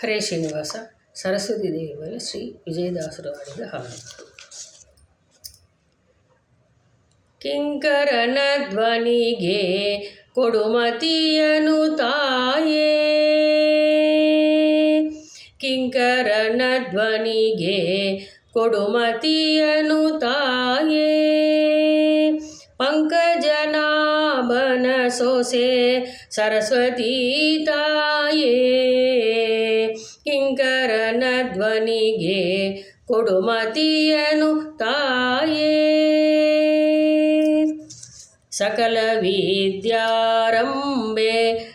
ಹರೇ ಶ್ರೀನಿವಾಸ. ಸರಸ್ವತಿ ದೇವಿ ಮೇಲೆ ಶ್ರೀ ವಿಜಯದಾಸರು ಹಾಡಿದ ಹಾಡು. ಕಿಂಕರನ ಧ್ವನಿಗೆ ಕೊಡುಮತಿಯನು ತಾಯೇ, ಕಿಂಕರನ ಧ್ವನಿಗೆ ಕೊಡುಮತಿಯನು ತಾಯೇ, ಪಂಕಜನಾಭನ ಸೊಸೆ ಸರಸ್ವತಿ ತಾಯೇ, ಕಿಂಕರನ ಧ್ವನಿಗೆ ಕೊಡುಮತಿಯನು ತಾಯೇ. ಸಕಲ ವಿದ್ಯಾರಂಭೆ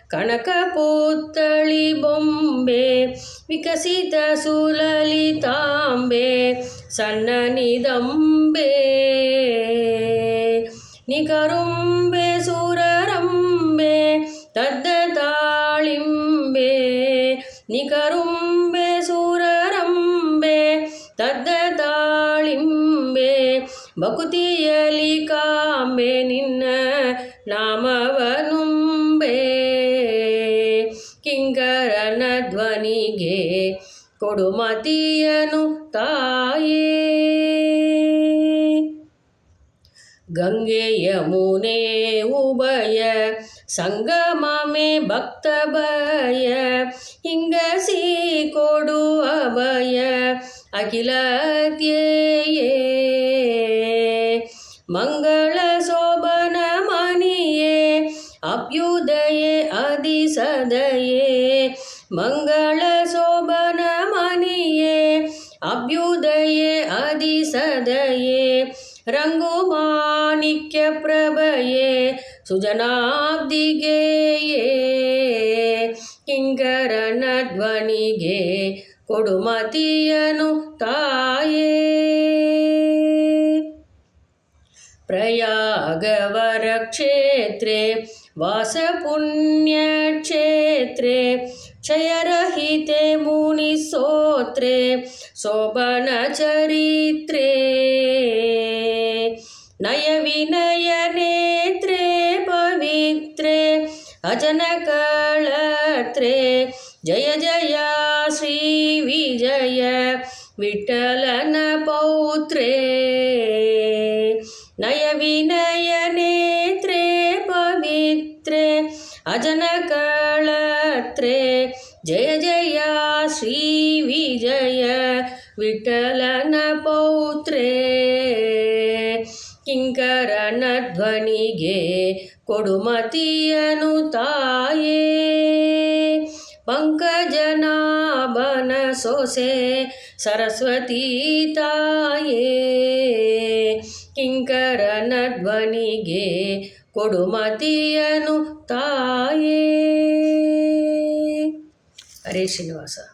ಕನಕಪುತ್ತಳಿ ಬೊಂಬೆ, ವಿಕಸಿತ ಸುಲಲಿತಾಂಬೆ ಸನ್ನನಿದಂಬೆ, ನಿಕರುಂಬೆ ಸುರರಂಬೆ ತದ್ದ ತಾಳಿಂಬೆ, ನಿಕರುಂಬೆ ಸುರರಂಬೆ ತದ್ದ ತಾಳಿಂಬೆ, ಭಕುತಿಯಲಿ ಕಾಂಬೆ ನಿನ್ನ ನಾಮವನುಂಬೆ, ಕಿಂಕರನ ಧ್ವನಿಗೆ ಕೊಡುಮತಿಯನು ತಾಯೇ. ಗಂಗೆ ಯಮುನೆ ಉಭಯ ಸಂಗಮಮೆ ಭಕ್ತ ಭಯ, ಹಿಂಗಸಿ ಕೊಡು ಅಭಯ ಅಖಿಲತ್ಯೆಯೇ, ಮಂಗಳ ಶೋಭನ ಮಣಿಯೇ ಅಭ್ಯುದಯೇ ಅಧಿಸದಯೇ, ಮಂಗಳ ಶೋಭನ ಮಣಿಯೇ ಅಭ್ಯುದಯೇ ಅಧಿಸದಯೇ, ರಂಗು ಮಾಣಿಕ್ಯ ಪ್ರಭಯೇ ಸುಜನಾಬ್ದಿಗೆಯೇ, ಕಿಂಕರನ ಧ್ವನಿಗೆ ಕೊಡುಮತಿಯನು ತಾಯೇ. ಪ್ರಯಾಗವರ ಕ್ಷೇತ್ರೇ ವಾಸ ಪುಣ್ಯ ಕ್ಷೇತ್ರೇ, ಕ್ಷಯರಹಿತೆ ಮುನಿಸೋತ್ರೇ ಶೋಭನ ಚರಿತ್ರೇ, ನಯ ವಿನಯ ನೇತ್ರೇ ಪವಿತ್ರೇ ಅಜನ ಕಳತ್ರೇ, ಜಯ ಜಯ ಶ್ರೀ ವಿಜಯ ವಿಠಲನ ಪೌತ್ರೇ, ನಯ ವಿನಯ ನೇತ್ರೇ ಪವಿತ್ರೇ ಅಜನ ಕಳತ್ರೇ, ಜಯ ಜಯ ಶ್ರೀ ವಿಜಯ ವಿಠಲನ ಪೌತ್ರೇ, ಕಿಂಕರನ ಧ್ವನಿಗೆ ಕೊಡುಮತಿಯನು ತಾಯೇ. ಪಂಕಜನಾಭನ ಸೊಸೆ ಸರಸ್ವತಿ ತಾಯೇ, ಕಿಂಕರನ ಧ್ವನಿಗೆ ಕೊಡುಮತಿಯನು ತಾಯೇ. ಹರೇ ಶ್ರೀನಿವಾಸ.